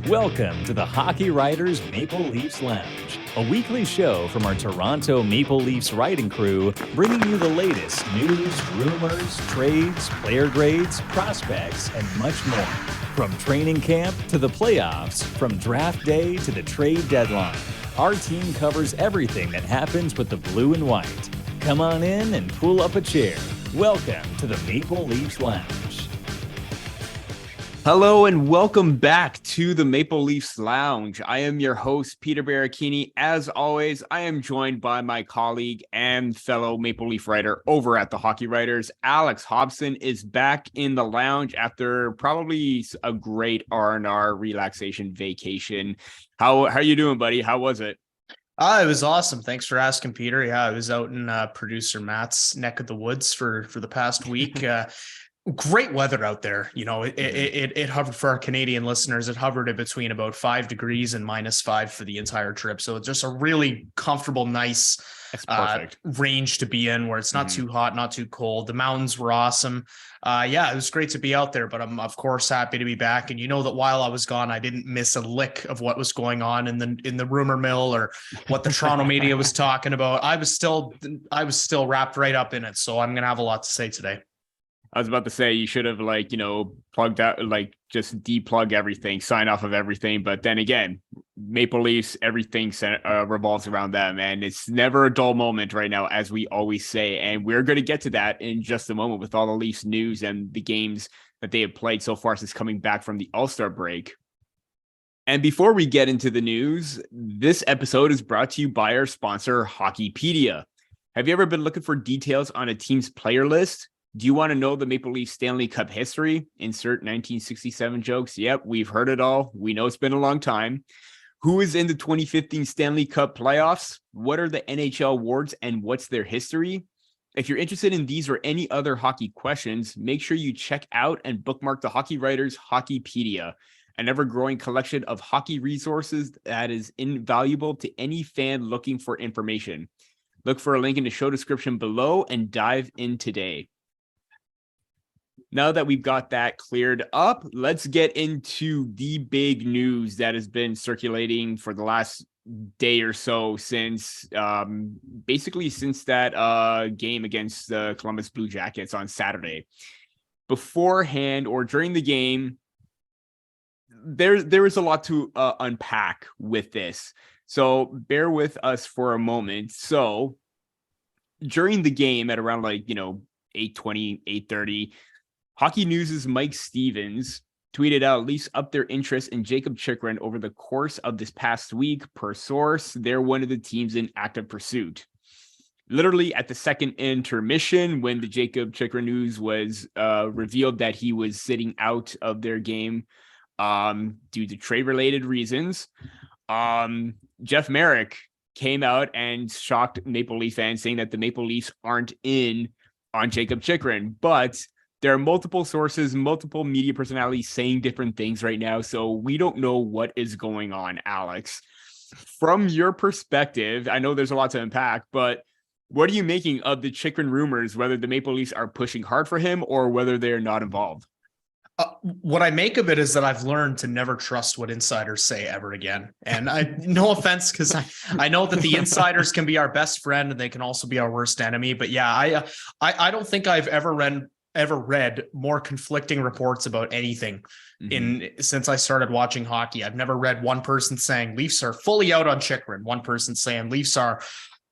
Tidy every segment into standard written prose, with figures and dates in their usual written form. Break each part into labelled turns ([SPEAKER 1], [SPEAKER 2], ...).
[SPEAKER 1] Welcome to the Hockey Writers Maple Leafs Lounge, a weekly show from our Toronto Maple Leafs writing crew, bringing you the latest news, rumors, trades, player grades, prospects, and much more. From training camp to the playoffs, from draft day to the trade deadline, our team covers everything that happens with the blue and white. Come on in and pull up a chair. Welcome to the Maple Leafs Lounge.
[SPEAKER 2] Hello and welcome back to the Maple Leafs Lounge. I am your host, Peter Baracchini. As always, I am joined by my colleague and fellow Maple Leaf writer over at the Hockey Writers. Alex Hobson is back in the lounge after probably a great R&R relaxation vacation. How are you doing, buddy? How was it?
[SPEAKER 3] It was awesome. Thanks for asking, Peter. Yeah, I was out in producer Matt's neck of the woods for the past week. Great weather out there. You know, it hovered for our Canadian listeners. It hovered in between about 5 degrees and -5 for the entire trip. So it's just a really comfortable, nice range to be in where it's not too hot, not too cold. The mountains were awesome. Yeah, it was great to be out there, but I'm of course happy to be back. And you know that while I was gone, I didn't miss a lick of what was going on in the rumor mill or what the Toronto media was talking about. I was still wrapped right up in it. So I'm going to have a lot to say today.
[SPEAKER 2] I was about to say you should have plugged out, just deplug everything, sign off of everything. But then again, Maple Leafs, everything revolves around them. And it's never a dull moment right now, as we always say. And we're going to get to that in just a moment with all the Leafs news and the games that they have played so far since coming back from the All-Star break. And before we get into the news, this episode is brought to you by our sponsor, Hockeypedia. Have you ever been looking for details on a team's player list? Do you want to know the Maple Leafs Stanley Cup history? Insert 1967 jokes. Yep, we've heard it all. We know it's been a long time. Who is in the 2015 Stanley Cup playoffs? What are the NHL awards and what's their history? If you're interested in these or any other hockey questions, make sure you check out and bookmark the Hockey Writers Hockeypedia, an ever-growing collection of hockey resources that is invaluable to any fan looking for information. Look for a link in the show description below and dive in today. Now that we've got that cleared up, let's get into the big news that has been circulating for the last day or so since that game against the Columbus Blue Jackets on Saturday. Beforehand or during the game, there is a lot to unpack with this. So bear with us for a moment. So during the game at around 8:20, 8:30, Hockey News' Mike Stevens tweeted out Leafs up their interest in Jakob Chychrun over the course of this past week. Per source, they're one of the teams in active pursuit. Literally at the second intermission, when the Jakob Chychrun news was revealed that he was sitting out of their game due to trade-related reasons, Jeff Merrick came out and shocked Maple Leaf fans, saying that the Maple Leafs aren't in on Jakob Chychrun, but there are multiple sources, multiple media personalities saying different things right now, so we don't know what is going on, Alex. From your perspective, I know there's a lot to unpack, but what are you making of the Chychrun rumors, whether the Maple Leafs are pushing hard for him or whether they're not involved?
[SPEAKER 3] What I make of it is that I've learned to never trust what insiders say ever again. And no offense, because I know that the insiders can be our best friend and they can also be our worst enemy. But yeah, I don't think I've ever read more conflicting reports about anything since I started watching hockey. I've never read one person saying Leafs are fully out on Chychrun, one person saying Leafs are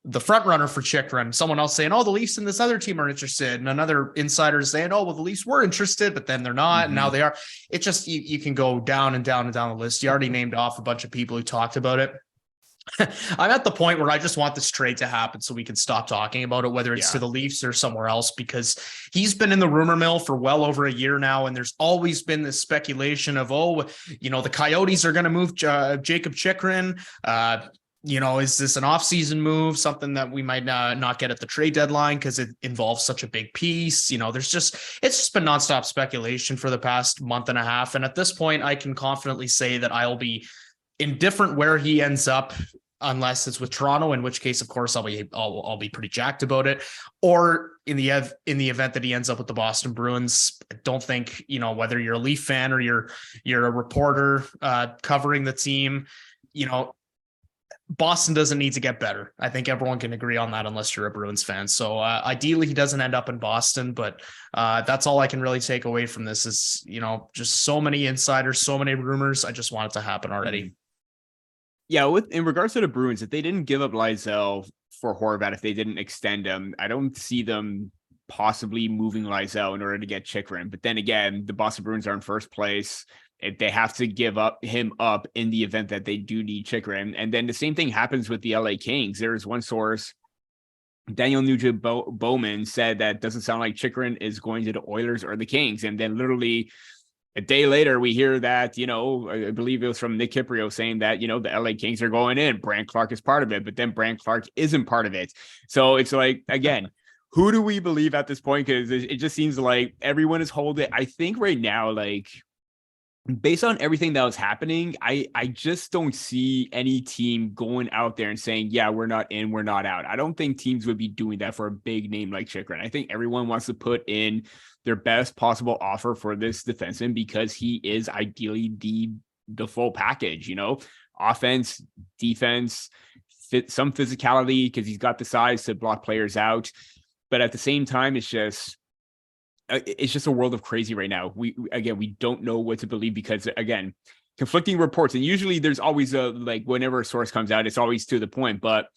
[SPEAKER 3] the front runner for Chychrun, someone else saying, oh, the Leafs and this other team are interested, and another insider saying, oh, well, the Leafs were interested, but then they're not, and now they are. It's just, you can go down and down and down the list. You already named off a bunch of people who talked about it. I'm at the point where I just want this trade to happen so we can stop talking about it, whether it's to the Leafs or somewhere else, because he's been in the rumor mill for well over a year now. And there's always been this speculation of, the Coyotes are going to move Jakob Chychrun. Is this an off-season move, something that we might not get at the trade deadline because it involves such a big piece? It's just been nonstop speculation for the past month and a half. And at this point, I can confidently say that I'll be indifferent where he ends up unless it's with Toronto, in which case, of course, I'll be pretty jacked about it. Or in the event that he ends up with the Boston Bruins, I don't think, whether you're a Leaf fan or you're a reporter covering the team, Boston doesn't need to get better. I think everyone can agree on that, unless you're a Bruins fan. So ideally, he doesn't end up in Boston, but that's all I can really take away from this is, just so many insiders, so many rumors. I just want it to happen already.
[SPEAKER 2] Yeah, in regards to the Bruins, if they didn't give up Lysell for Horvat, if they didn't extend him, I don't see them possibly moving Lysell in order to get Chychrun. But then again, the Boston Bruins are in first place. If they have to give him up in the event that they do need Chychrun. And then the same thing happens with the LA Kings. There's one source, Daniel Nugent Bowman, said that doesn't sound like Chychrun is going to the Oilers or the Kings. And then literally a day later, we hear that, I believe it was from Nick Kiprio saying that, the LA Kings are going in. Brant Clark is part of it, but then Brant Clark isn't part of it. So it's like, again, who do we believe at this point? Because it just seems like everyone is holding. I think right now, like, based on everything that was happening, I just don't see any team going out there and saying, yeah, we're not in, we're not out. I don't think teams would be doing that for a big name like Chychrun. I think everyone wants to put in their best possible offer for this defenseman because he is ideally the full package, offense, defense, some physicality because he's got the size to block players out. But at the same time, it's just a world of crazy right now. We don't know what to believe because, again, conflicting reports. And usually there's always whenever a source comes out, it's always to the point. But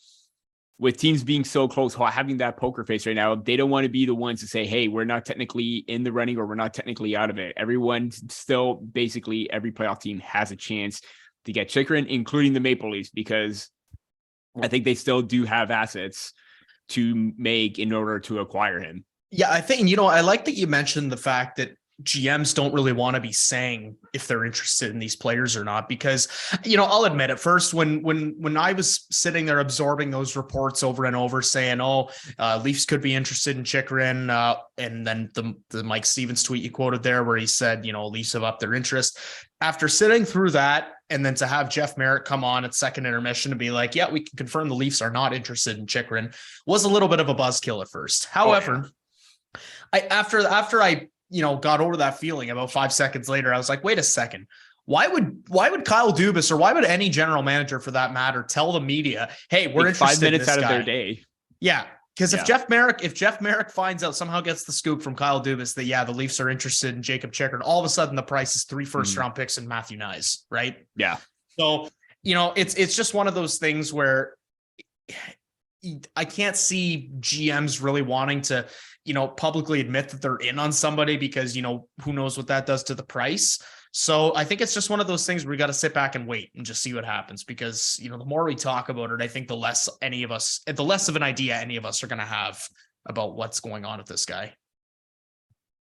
[SPEAKER 2] with teams being so close, having that poker face right now, they don't want to be the ones to say, hey, we're not technically in the running or we're not technically out of it. Everyone still, basically every playoff team has a chance to get Chychrun, including the Maple Leafs, because I think they still do have assets to make in order to acquire him.
[SPEAKER 3] Yeah, I think, I like that you mentioned the fact that GMs don't really want to be saying if they're interested in these players or not, because, I'll admit at first when I was sitting there absorbing those reports over and over saying, Leafs could be interested in Chychrun, and then the Mike Stevens tweet you quoted there where he said, Leafs have upped their interest. After sitting through that, and then to have Jeff Merritt come on at second intermission to be like, yeah, we can confirm the Leafs are not interested in Chychrun, was a little bit of a buzzkill at first. However, after I got over that feeling about 5 seconds later, I was like, wait a second. Why would Kyle Dubas, or why would any general manager for that matter, tell the media, hey, we're interested
[SPEAKER 2] 5 minutes
[SPEAKER 3] in this
[SPEAKER 2] out
[SPEAKER 3] guy.
[SPEAKER 2] of their day?
[SPEAKER 3] Yeah. Because if Jeff Merrick finds out, somehow gets the scoop from Kyle Dubas that, the Leafs are interested in Jakob Chychrun, all of a sudden the price is 3 first-round picks and Matthew Nyes, right?
[SPEAKER 2] Yeah.
[SPEAKER 3] So, it's just one of those things where I can't see GMs really wanting to, publicly admit that they're in on somebody because, who knows what that does to the price. So I think it's just one of those things where we got to sit back and wait and just see what happens because, the more we talk about it, I think the less of an idea any of us are going to have about what's going on with this guy.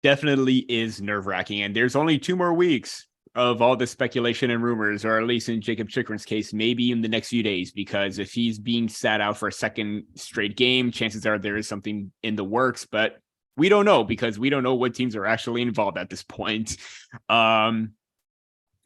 [SPEAKER 2] Definitely is nerve-wracking. And there's only 2 more weeks of all the speculation and rumors, or at least in Jakob Chychrun's case, maybe in the next few days, because if he's being sat out for a second straight game, chances are there is something in the works, but we don't know because we don't know what teams are actually involved at this point.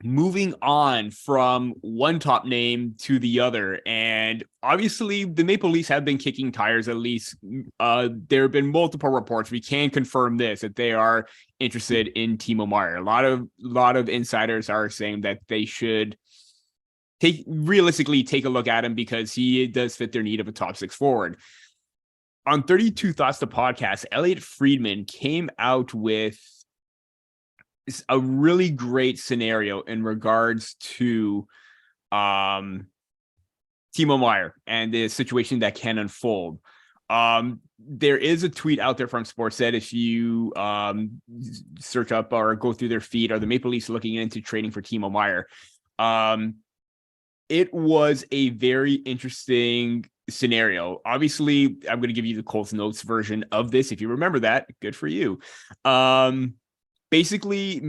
[SPEAKER 2] Moving on from one top name to the other, and obviously the Maple Leafs have been kicking tires. At least there have been multiple reports. We can confirm this, that they are interested in Timo Meier. A lot of insiders are saying that they should realistically take a look at him because he does fit their need of a top 6 forward. On 32 Thoughts, the podcast, Elliot Friedman came out with a really great scenario in regards to Timo Meier and the situation that can unfold. There is a tweet out there from Sportsnet. If you search up or go through their feed, are the Maple Leafs looking into trading for Timo Meier? It was a very interesting scenario. Obviously, I'm going to give you the Colts Notes version of this. If you remember that, good for you. Basically,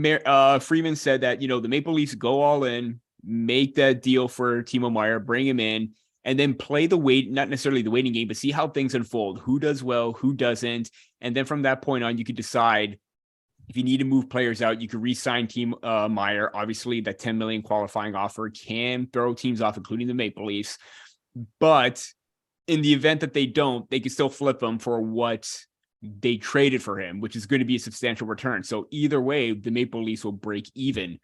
[SPEAKER 2] Freeman said that, the Maple Leafs go all in, make that deal for Timo Meier, bring him in, and then play not necessarily the waiting game, but see how things unfold. Who does well, who doesn't. And then from that point on, you could decide if you need to move players out, you could re-sign Timo Meier. Obviously, that $10 million qualifying offer can throw teams off, including the Maple Leafs. But in the event that they don't, they can still flip him for what they traded for him, which is going to be a substantial return. So either way, the Maple Leafs will break even.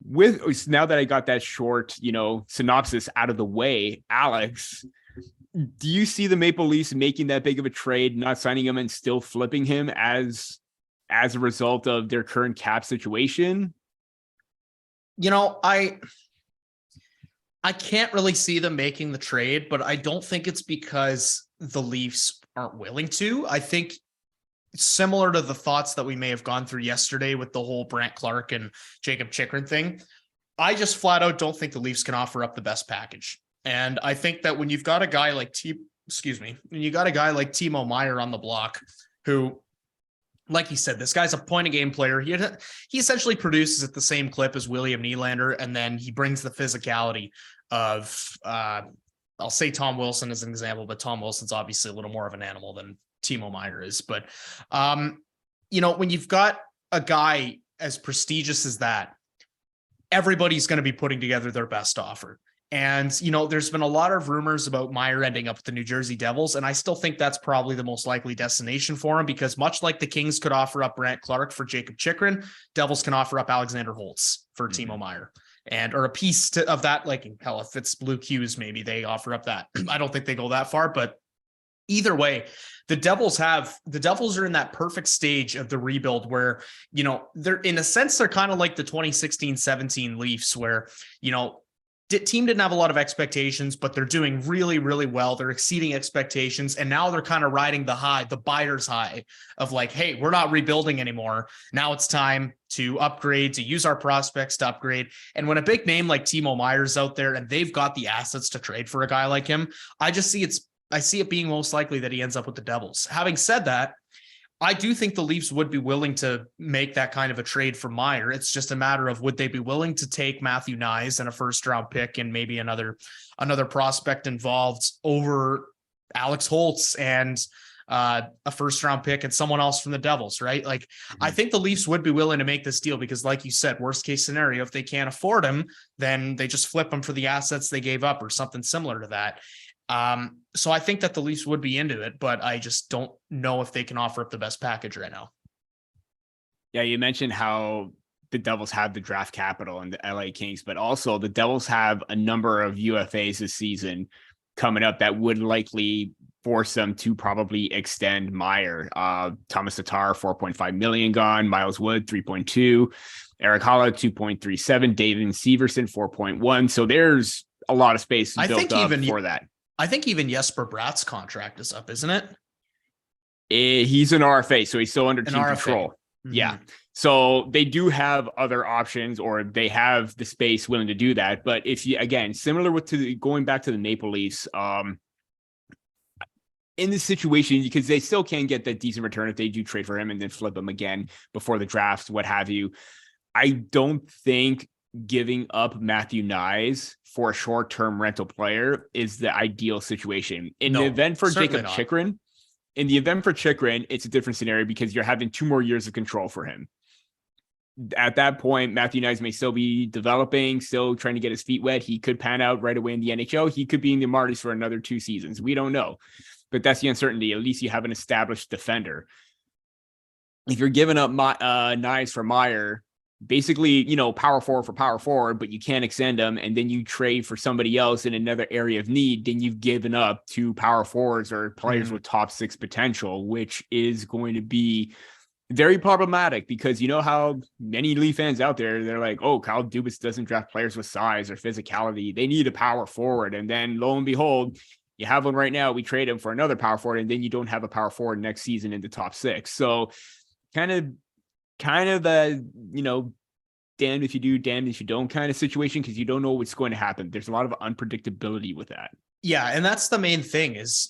[SPEAKER 2] With now that I got that short, synopsis out of the way, Alex, do you see the Maple Leafs making that big of a trade, not signing him and still flipping him as a result of their current cap situation?
[SPEAKER 3] I can't really see them making the trade, but I don't think it's because the Leafs aren't willing to. I think similar to the thoughts that we may have gone through yesterday with the whole Brandt Clarke and Jakob Chychrun thing, I just flat out don't think the Leafs can offer up the best package. And I think that when you've got a guy like Timo Meier on the block, who, like he said, this guy's a point of game player. He essentially produces at the same clip as William Nylander, and then he brings the physicality of, I'll say Tom Wilson as an example, but Tom Wilson's obviously a little more of an animal than Timo Meier is. But, when you've got a guy as prestigious as that, everybody's going to be putting together their best offer. And, there's been a lot of rumors about Meier ending up with the New Jersey Devils. And I still think that's probably the most likely destination for him, because much like the Kings could offer up Brandt Clarke for Jakob Chychrun, Devils can offer up Alexander Holtz for Timo Meier. Or a piece of that, like, hell, if it's Blue Hughes, maybe they offer up that. I don't think they go that far, but either way, the Devils are in that perfect stage of the rebuild where, they're in a sense, they're kind of like the 2016-17 Leafs where, team didn't have a lot of expectations, but they're doing really, really well. They're exceeding expectations. And now they're kind of riding the buyer's high of like, hey, we're not rebuilding anymore. Now it's time to upgrade, to use our prospects to upgrade. And when a big name like Timo Meier's out there and they've got the assets to trade for a guy like him, I see it being most likely that he ends up with the Devils. Having said that, I do think the Leafs would be willing to make that kind of a trade for Meier. It's just a matter of, would they be willing to take Matthew Knies and a first round pick and maybe another prospect involved over Alex Holtz and a first round pick and someone else from the Devils, right? Like, I think the Leafs would be willing to make this deal because, like you said, worst case scenario, if they can't afford him, then they just flip him for the assets they gave up or something similar to that. So I think that the Leafs would be into it, but I just don't know if they can offer up the best package right now.
[SPEAKER 2] Yeah, you mentioned how the Devils have the draft capital and the LA Kings, but also the Devils have a number of UFAs this season coming up that would likely force them to probably extend Meier. Thomas Tatar, $4.5 million gone. Miles Wood, 3.2. Eric Holla, 2.37. David Severson, 4.1. So there's a lot of space built up for that.
[SPEAKER 3] I think even Jesper Bratt's contract is up, isn't it?
[SPEAKER 2] He's an RFA, so he's still under team control. Mm-hmm. Yeah. So they do have other options, or they have the space willing to do that. But if you, again, similar going back to the Maple Leafs, in this situation, because they still can get that decent return if they do trade for him and then flip him again before the draft, what have you. I don't think giving up Matthew Knies for a short-term rental player is the ideal situation. In the event for Jakob Chychrun, it's a different scenario because you're having 2 more years of control for him. At that point, Matthew Knies may still be developing, still trying to get his feet wet. He could pan out right away in the NHL. He could be in the Marlies for another 2 seasons. We don't know. But that's the uncertainty. At least you have an established defender. If you're giving up Knies for Meier, basically, power forward for power forward, but you can't extend them, and then you trade for somebody else in another area of need, then you've given up 2 power forwards or players with top 6 potential, which is going to be very problematic because you know how many Leaf fans out there, they're like, oh, Kyle Dubas doesn't draft players with size or physicality. They need a power forward. And then lo and behold, you have one right now. We trade him for another power forward, and then you don't have a power forward next season in the top 6. So kind of the, damned if you do, damned if you don't kind of situation, because you don't know what's going to happen. There's a lot of unpredictability with that.
[SPEAKER 3] Yeah, and that's the main thing is,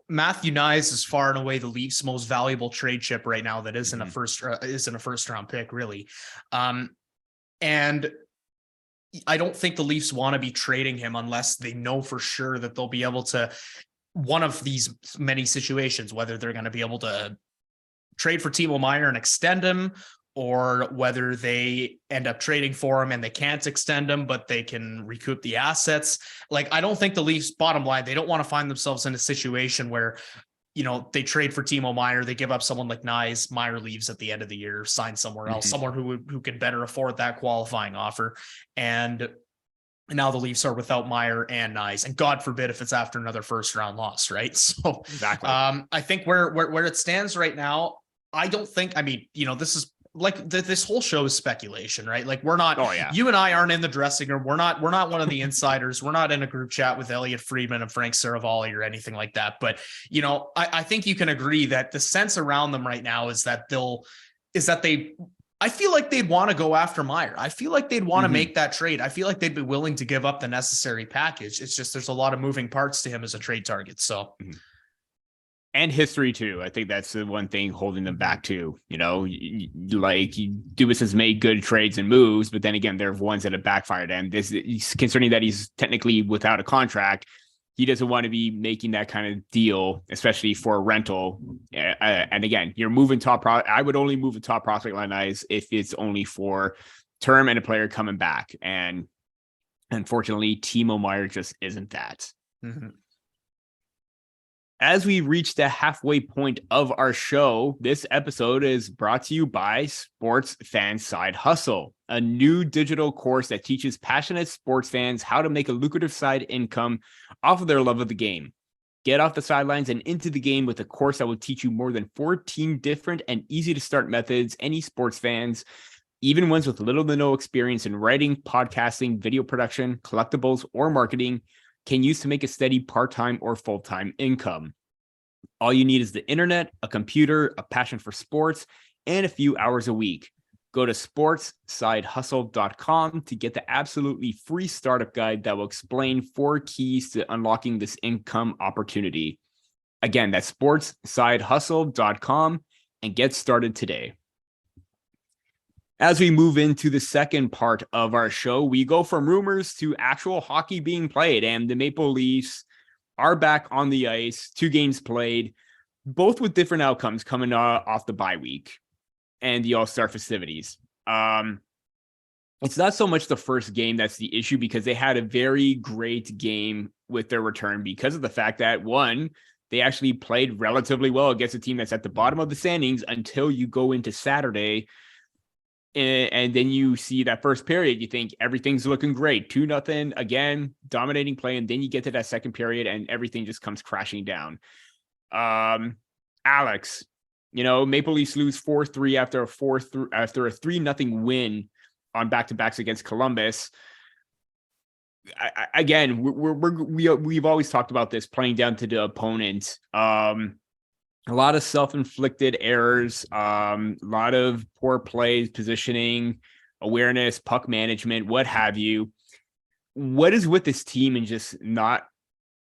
[SPEAKER 3] Matthew Knies is far and away the Leafs' most valuable trade chip right now that isn't a first round pick, really. And I don't think the Leafs want to be trading him unless they know for sure that they'll be able to, one of these many situations, whether they're going to be able to trade for Timo Meier and extend him, or whether they end up trading for him and they can't extend him, but they can recoup the assets. Like, I don't think the Leafs, bottom line, they don't want to find themselves in a situation where, they trade for Timo Meier, they give up someone like Nyes, Meier leaves at the end of the year, signs somewhere else, someone who can better afford that qualifying offer. And now the Leafs are without Meier and Nyes, and God forbid if it's after another first round loss, right? So
[SPEAKER 2] Exactly.
[SPEAKER 3] I think where it stands right now, I don't think, this is like this whole show is speculation, right? Like, we're not, you and I aren't in the dressing room. We're not one of the insiders. We're not in a group chat with Elliot Friedman and Frank Saravalli or anything like that. But, I think you can agree that the sense around them right now is that I feel like they'd want to go after Meier. I feel like they'd want to make that trade. I feel like they'd be willing to give up the necessary package. It's just, there's a lot of moving parts to him as a trade target. So.
[SPEAKER 2] And history too. I think that's the one thing holding them back too. Dubas has made good trades and moves, but then again, there are ones that have backfired. And concerning that he's technically without a contract, he doesn't want to be making that kind of deal, especially for a rental. And again, you're moving I would only move a top prospect line eyes if it's only for term and a player coming back. And unfortunately, Timo Meier just isn't that. As we reach the halfway point of our show, this episode is brought to you by Sports Fan Side Hustle, a new digital course that teaches passionate sports fans how to make a lucrative side income off of their love of the game. Get off the sidelines and into the game with a course that will teach you more than 14 different and easy to start methods any sports fans, even ones with little to no experience in writing, podcasting, video production, collectibles, or marketing, can use to make a steady part-time or full-time income. All you need is the internet, a computer, a passion for sports, and a few hours a week. Go to sportssidehustle.com to get the absolutely free startup guide that will explain 4 keys to unlocking this income opportunity. Again, that's sportssidehustle.com, and get started today. As we move into the second part of our show, we go from rumors to actual hockey being played, and the Maple Leafs are back on the ice, 2 games played, both with different outcomes coming off the bye week and the All-Star festivities. It's not so much the first game that's the issue, because they had a very great game with their return because of the fact that, one, they actually played relatively well against a team that's at the bottom of the standings until you go into Saturday. And then you see that first period, you think everything's looking great. 2-0 again, dominating play. And then you get to that second period and everything just comes crashing down. Alex, Maple Leafs lose 4-3 after a 3-0 win on back-to-backs against Columbus. Again, we've always talked about this, playing down to the opponent. A lot of self-inflicted errors, a lot of poor plays, positioning, awareness, puck management, what have you. What is with this team and just not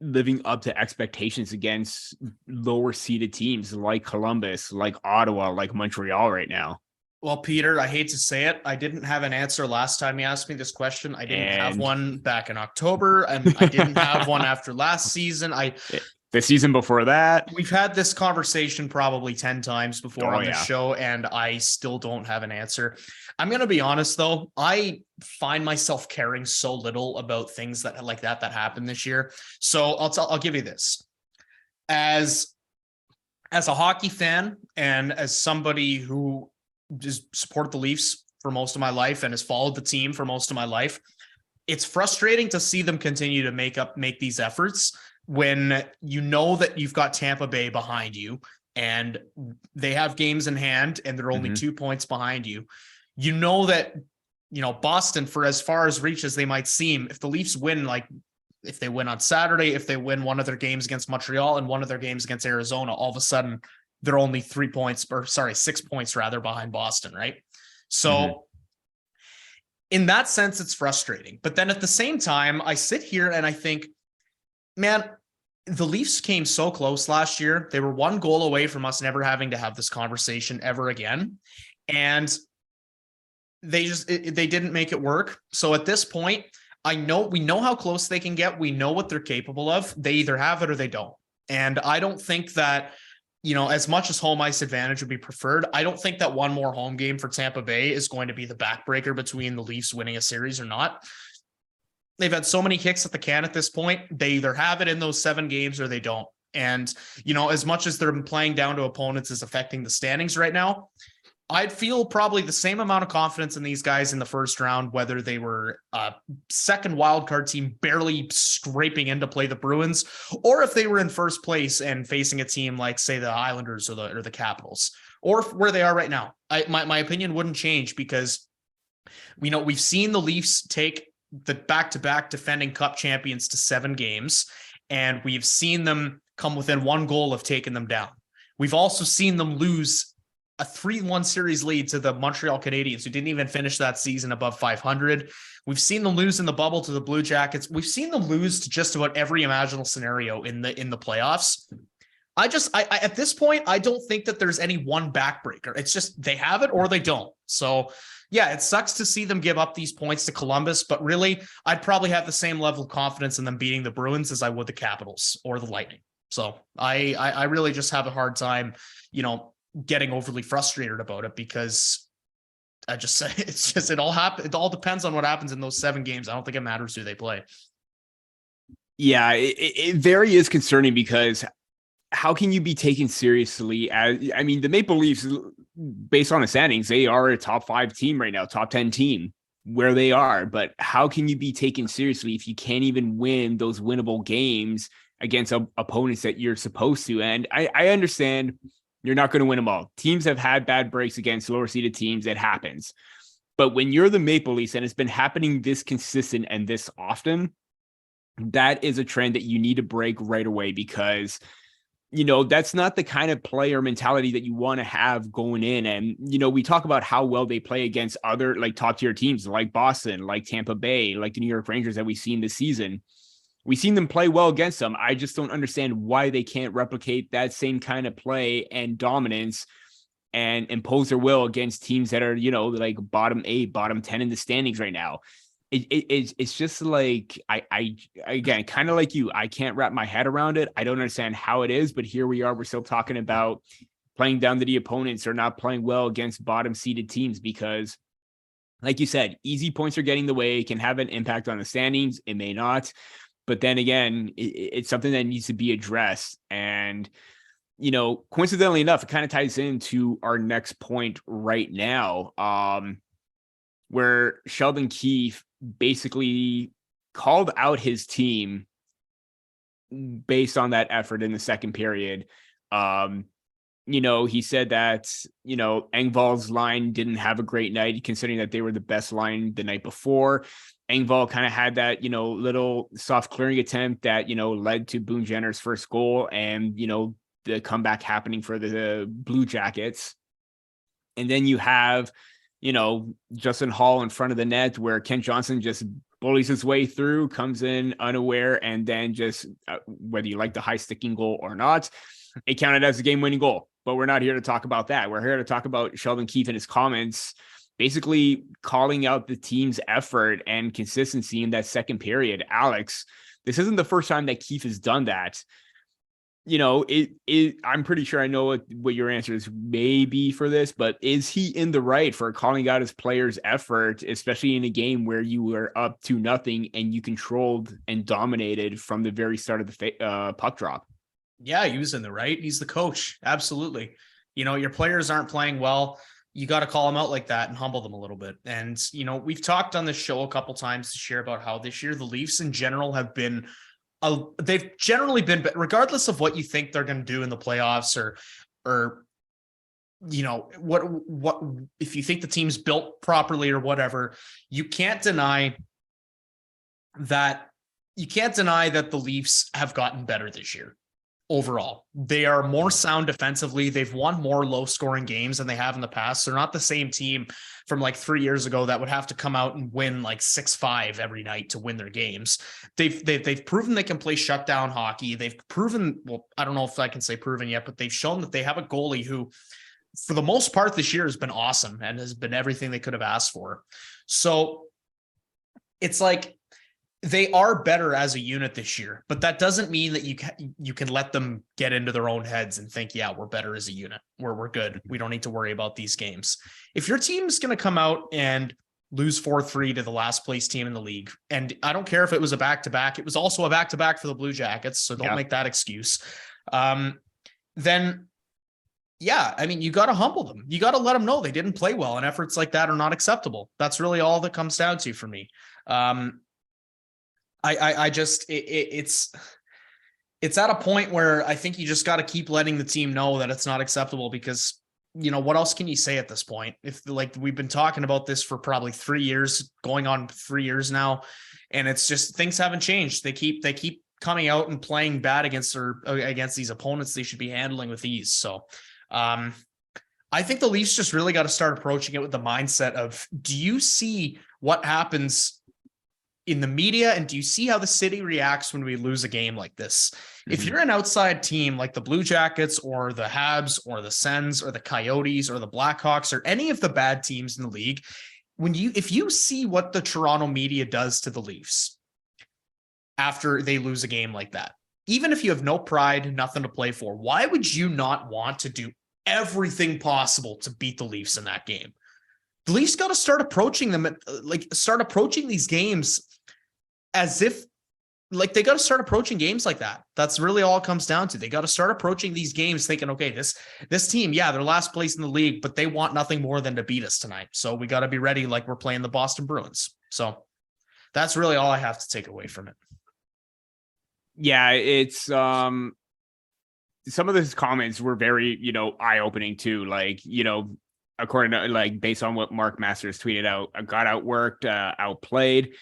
[SPEAKER 2] living up to expectations against lower seeded teams like Columbus, like Ottawa, like Montreal right now?
[SPEAKER 3] Well, Peter, I hate to say it, I didn't have an answer last time you asked me this question. I didn't have one back in October, and I didn't have one after last season.
[SPEAKER 2] The season before that.
[SPEAKER 3] We've had this conversation probably 10 times before on the show, and I still don't have an answer. I'm going to be honest, though. I find myself caring so little about things that happen this year. So I'll give you this. As a hockey fan and as somebody who just supported the Leafs for most of my life and has followed the team for most of my life, it's frustrating to see them continue to make these efforts when you know that you've got Tampa Bay behind you and they have games in hand and they're only 2 points behind you. You know that, Boston, for as far as reach as they might seem, if the Leafs win, if they win on Saturday, if they win one of their games against Montreal and one of their games against Arizona, all of a sudden they're only 6 points rather behind Boston, right? So in that sense, it's frustrating. But then at the same time, I sit here and I think, man, the Leafs came so close last year. They were 1 goal away from us never having to have this conversation ever again. And they didn't make it work. So at this point, we know how close they can get. We know what they're capable of. They either have it or they don't. And I don't think that as much as home ice advantage would be preferred, I don't think that one more home game for Tampa Bay is going to be the backbreaker between the Leafs winning a series or not. They've had so many kicks at the can at this point. They either have it in those 7 games or they don't. And, as much as they're playing down to opponents is affecting the standings right now, I'd feel probably the same amount of confidence in these guys in the first round, whether they were a second wildcard team barely scraping in to play the Bruins, or if they were in first place and facing a team like, say, the Islanders or the Capitals, or where they are right now. My opinion wouldn't change because we've seen the Leafs take the back-to-back defending cup champions to 7 games, and we've seen them come within 1 goal of taking them down. We've also seen them lose a 3-1 series lead to the Montreal Canadiens, who didn't even finish that season above 500. We've seen them lose in the bubble to the Blue Jackets. We've seen them lose to just about every imaginable scenario in the playoffs. I at this point, I don't think that there's any one backbreaker. It's just they have it or they don't. So yeah, it sucks to see them give up these points to Columbus, but really, I'd probably have the same level of confidence in them beating the Bruins as I would the Capitals or the Lightning. So I really just have a hard time, getting overly frustrated about it because it all depends on what happens in those 7 games. I don't think it matters who they play.
[SPEAKER 2] Yeah, it very is concerning because how can you be taken seriously the Maple Leafs, based on the standings, they are a top 5 team right now, top 10 team where they are, but how can you be taken seriously if you can't even win those winnable games against opponents that you're supposed to? And I understand you're not going to win them all. Teams have had bad breaks against lower seeded teams. It happens. But when you're the Maple Leafs and it's been happening this consistent and this often, that is a trend that you need to break right away because, that's not the kind of player mentality that you want to have going in. And, we talk about how well they play against other like top tier teams like Boston, like Tampa Bay, like the New York Rangers that we've seen this season. We've seen them play well against them. I just don't understand why they can't replicate that same kind of play and dominance and impose their will against teams that are, like bottom 8, bottom 10 in the standings right now. It's just like, I again, kind of like you, I can't wrap my head around it. I don't understand how it is, but here we are. We're still talking about playing down to the opponents or not playing well against bottom seeded teams because, like you said, easy points are getting the way. It can have an impact on the standings. It may not. But then again, it's something that needs to be addressed. And, coincidentally enough, it kind of ties into our next point right now, where Sheldon Keefe basically called out his team based on that effort in the second period. He said that, Engvall's line didn't have a great night, considering that they were the best line the night before. Engvall kind of had that, little soft clearing attempt that, led to Boone Jenner's first goal and, the comeback happening for the Blue Jackets. And then you have, Justin Hall in front of the net where Kent Johnson just bullies his way through, comes in unaware, and then just, whether you like the high sticking goal or not, it counted as a game-winning goal. But we're not here to talk about that. We're here to talk about Sheldon Keefe and his comments, basically calling out the team's effort and consistency in that second period. Alex, this isn't the first time that Keefe has done that. I'm pretty sure I know what your answer is maybe for this, but is he in the right for calling out his players' effort, especially in a game where you were up 2-0 and you controlled and dominated from the very start of the puck drop?
[SPEAKER 3] Yeah, he was in the right. He's the coach. Absolutely. Your players aren't playing well. You got to call them out like that and humble them a little bit. And, we've talked on this show a couple times this year about how this year the Leafs in general have been, they've generally been, regardless of what you think they're going to do in the playoffs or what, if you think the team's built properly or whatever, you can't deny that the Leafs have gotten better this year. Overall, they are more sound defensively. They've won more low scoring games than they have in the past. They're not the same team from like 3 years ago that would have to come out and win like 6-5 every night to win their games. They've proven they can play shutdown hockey. They've proven, well, I don't know if I can say proven yet, but they've shown that they have a goalie who, for the most part this year, has been awesome and has been everything they could have asked for. So it's like, they are better as a unit this year, but that doesn't mean that you can let them get into their own heads and think, yeah, we're better as a unit. We're good. We don't need to worry about these games. If your team's going to come out and lose 4-3 to the last place team in the league, and I don't care if it was a back-to-back, it was also a back-to-back for the Blue Jackets, so don't make that excuse. Then yeah, I mean, you got to humble them. You got to let them know they didn't play well, and efforts like that are not acceptable. That's really all that comes down to for me. I just it's at a point where I think you just got to keep letting the team know that it's not acceptable, because what else can you say at this point? If like we've been talking about this for probably 3 years, going on 3 years now, and it's just things haven't changed. They keep coming out and playing bad against these opponents they should be handling with ease. So I think the Leafs just really got to start approaching it with the mindset of, do you see what happens in the media, and do you see how the city reacts when we lose a game like this? Mm-hmm. If you're an outside team like the Blue Jackets or the Habs or the Sens or the Coyotes or the Blackhawks or any of the bad teams in the league, if you see what the Toronto media does to the Leafs after they lose a game like that, even if you have no pride, nothing to play for, why would you not want to do everything possible to beat the Leafs in that game? The Leafs got to start approaching them, start approaching these games as if, they got to start approaching games like that. That's really all it comes down to. They got to start approaching these games thinking, okay, this team, yeah, they're last place in the league, but they want nothing more than to beat us tonight. So we got to be ready like we're playing the Boston Bruins. So that's really all I have to take away from it.
[SPEAKER 2] Yeah, it's some of his comments were very, eye-opening too. According to based on what Mark Masters tweeted out, I got outworked, outplayed.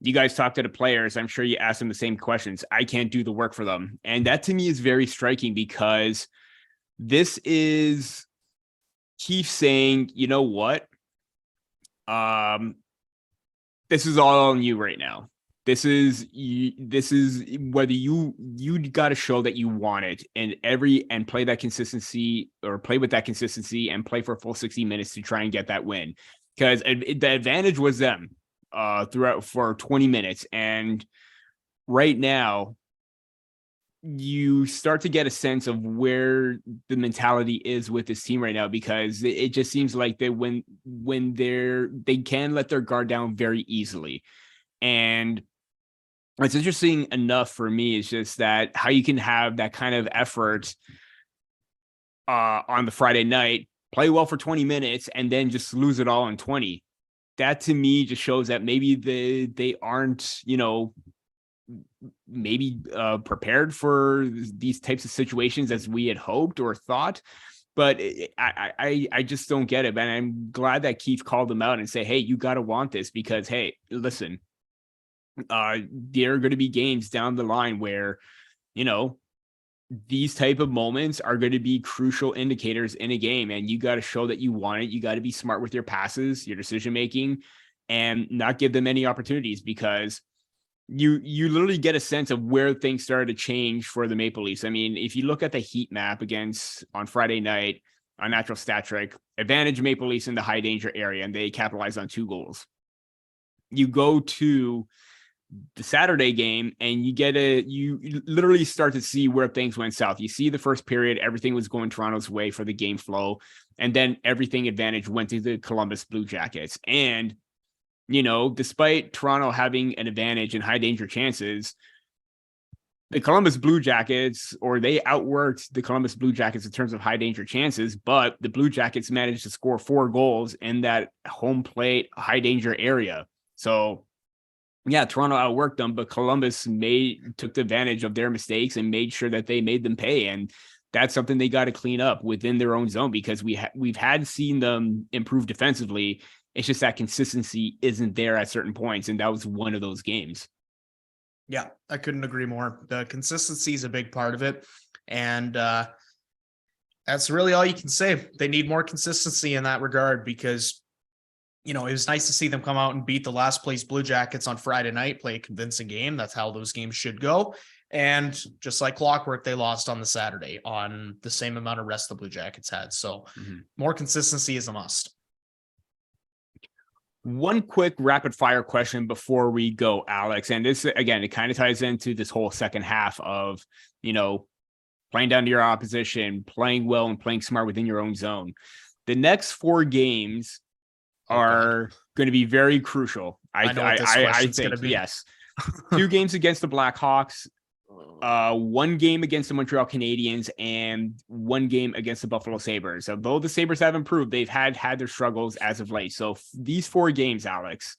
[SPEAKER 2] You guys talk to the players. I'm sure you ask them the same questions. I can't do the work for them. And that to me is very striking, because this is Keefe saying, you know what? This is all on you right now. This is whether you got to show that you want it and play that consistency, or play with that consistency and play for a full 60 minutes to try and get that win. Because the advantage was them throughout for 20 minutes. And right now you start to get a sense of where the mentality is with this team right now, because it just seems like they when they can let their guard down very easily. And what's interesting enough for me is just that how you can have that kind of effort on the Friday night, play well for 20 minutes, and then just lose it all in 20. That to me just shows that maybe they aren't, maybe prepared for these types of situations as we had hoped or thought. But I just don't get it, man. I'm glad that Keefe called them out and say, hey, you got to want this, because, hey, listen, there are going to be games down the line where, these type of moments are going to be crucial indicators in a game, and you got to show that you want it. You got to be smart with your passes, your decision making, and not give them any opportunities, because you literally get a sense of where things started to change for the Maple Leafs. I mean, if you look at the heat map on Friday night on Natural Stat Trick, advantage Maple Leafs in the high danger area, and they capitalized on 2 goals. You go to the Saturday game and you literally start to see where things went south. You see the first period, everything was going Toronto's way for the game flow. And then everything advantage went to the Columbus Blue Jackets. And, despite Toronto having an advantage in high danger chances, the Columbus Blue Jackets, or they outworked the Columbus Blue Jackets in terms of high danger chances, but the Blue Jackets managed to score 4 goals in that home plate high danger area. So yeah, Toronto outworked them, but Columbus took advantage of their mistakes and made sure that they made them pay. And that's something they got to clean up within their own zone, because we've seen them improve defensively. It's just that consistency isn't there at certain points. And that was one of those games.
[SPEAKER 3] Yeah, I couldn't agree more. The consistency is a big part of it. And that's really all you can say. They need more consistency in that regard, because it was nice to see them come out and beat the last place Blue Jackets on Friday night, play a convincing game. That's how those games should go. And just like clockwork, they lost on the Saturday on the same amount of rest the Blue Jackets had. So more consistency is a must.
[SPEAKER 2] One quick rapid fire question before we go, Alex. And this, again, it kind of ties into this whole second half of, playing down to your opposition, playing well and playing smart within your own zone. The next 4 games are going to be very crucial.
[SPEAKER 3] I know what this question's going to be.
[SPEAKER 2] Yes. 2 games against the Blackhawks, 1 game against the Montreal Canadiens, and 1 game against the Buffalo Sabres. Although the Sabres have improved, they've had their struggles as of late. So these 4 games, Alex,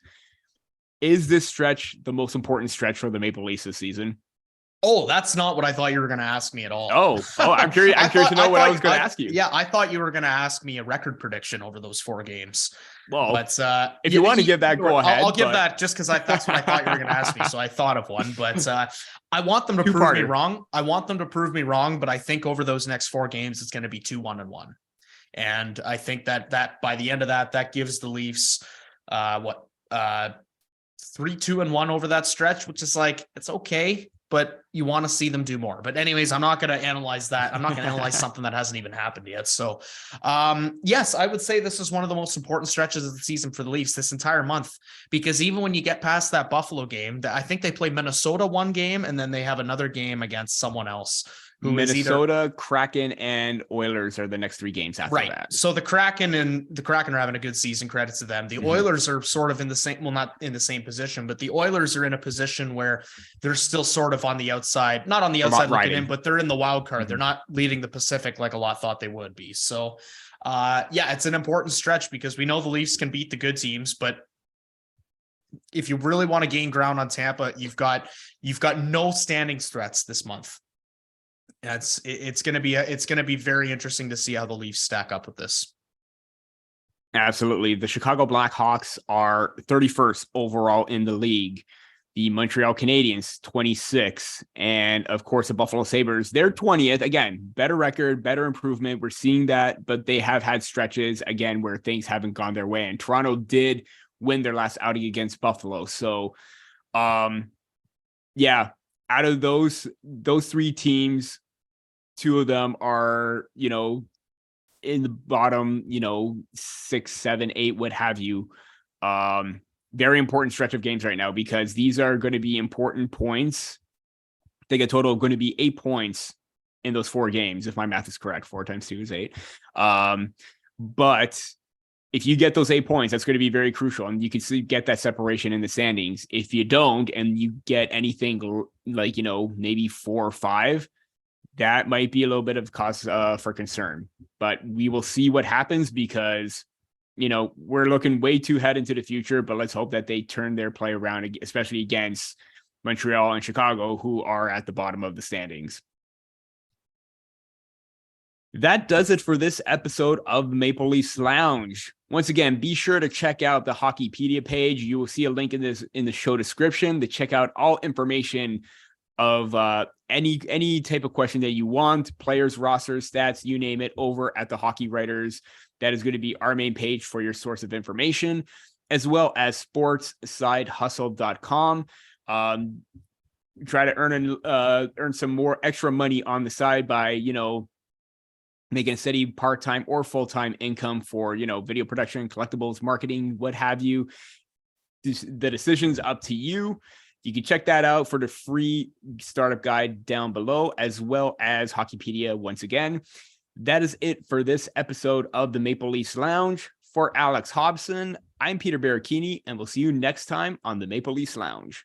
[SPEAKER 2] is this stretch the most important stretch for the Maple Leafs this season?
[SPEAKER 3] Oh, that's not what I thought you were going to ask me at all.
[SPEAKER 2] Oh, I'm curious. I'm curious to know what I was going to ask you.
[SPEAKER 3] Yeah, I thought you were going to ask me a record prediction over those 4 games.
[SPEAKER 2] Well, but if you want to give that, go ahead.
[SPEAKER 3] I'll give that just because that's what I thought you were going to ask me. So I thought of one, but I want them to prove me wrong. I want them to prove me wrong, but I think over those next 4 games, it's going to be 2-1-1. And I think that by the end of that gives the Leafs 3-2-1 over that stretch, which is like, it's okay, but you want to see them do more. But anyways, I'm not going to analyze that. I'm not going to analyze something that hasn't even happened yet. So yes, I would say this is one of the most important stretches of the season for the Leafs this entire month, because even when you get past that Buffalo game, I think they play Minnesota 1 game, and then they have another game against someone else.
[SPEAKER 2] Minnesota, Kraken, and Oilers are the next 3 games after that.
[SPEAKER 3] So the Kraken are having a good season, credit to them. The Oilers are sort of in the same, well, not in the same position, but the Oilers are in a position where they're still sort of on the outside, not on the outside looking in, but they're in the wild card. They're not leading the Pacific like a lot thought they would be. So it's an important stretch because we know the Leafs can beat the good teams, but if you really want to gain ground on Tampa, you've got no standings threats this month. It's going to be very interesting to see how the Leafs stack up with this.
[SPEAKER 2] Absolutely. The Chicago Blackhawks are 31st overall in the league. The Montreal Canadiens, 26th. And of course, the Buffalo Sabres, they're 20th. Again, better record, better improvement. We're seeing that, but they have had stretches again where things haven't gone their way. And Toronto did win their last outing against Buffalo. So, out of those 3 teams, 2 of them are, in the bottom, 6, 7, 8, what have you. Very important stretch of games right now because these are going to be important points. I think a total of going to be 8 points in those 4 games, if my math is correct. 4 times 2 is 8. But if you get those 8 points, that's going to be very crucial, and you can get that separation in the standings. If you don't, and you get anything like, maybe 4 or 5, that might be a little bit of cause for concern, but we will see what happens because, we're looking way too ahead into the future, but let's hope that they turn their play around, especially against Montreal and Chicago, who are at the bottom of the standings. That does it for this episode of Maple Leafs Lounge. Once again, be sure to check out the Hockeypedia page. You will see a link in the show description to check out all information of any type of question that you want, players, rosters, stats, you name it, over at the Hockey Writers. That is going to be our main page for your source of information, as well as sportsidehustle.com. Try to earn some more extra money on the side by, making a steady part-time or full-time income for, video production, collectibles, marketing, what have you. The decision's up to you. You can check that out for the free startup guide down below, as well as Hockeypedia once again. That is it for this episode of the Maple Leafs Lounge. For Alex Hobson, I'm Peter Baracchini, and we'll see you next time on the Maple Leafs Lounge.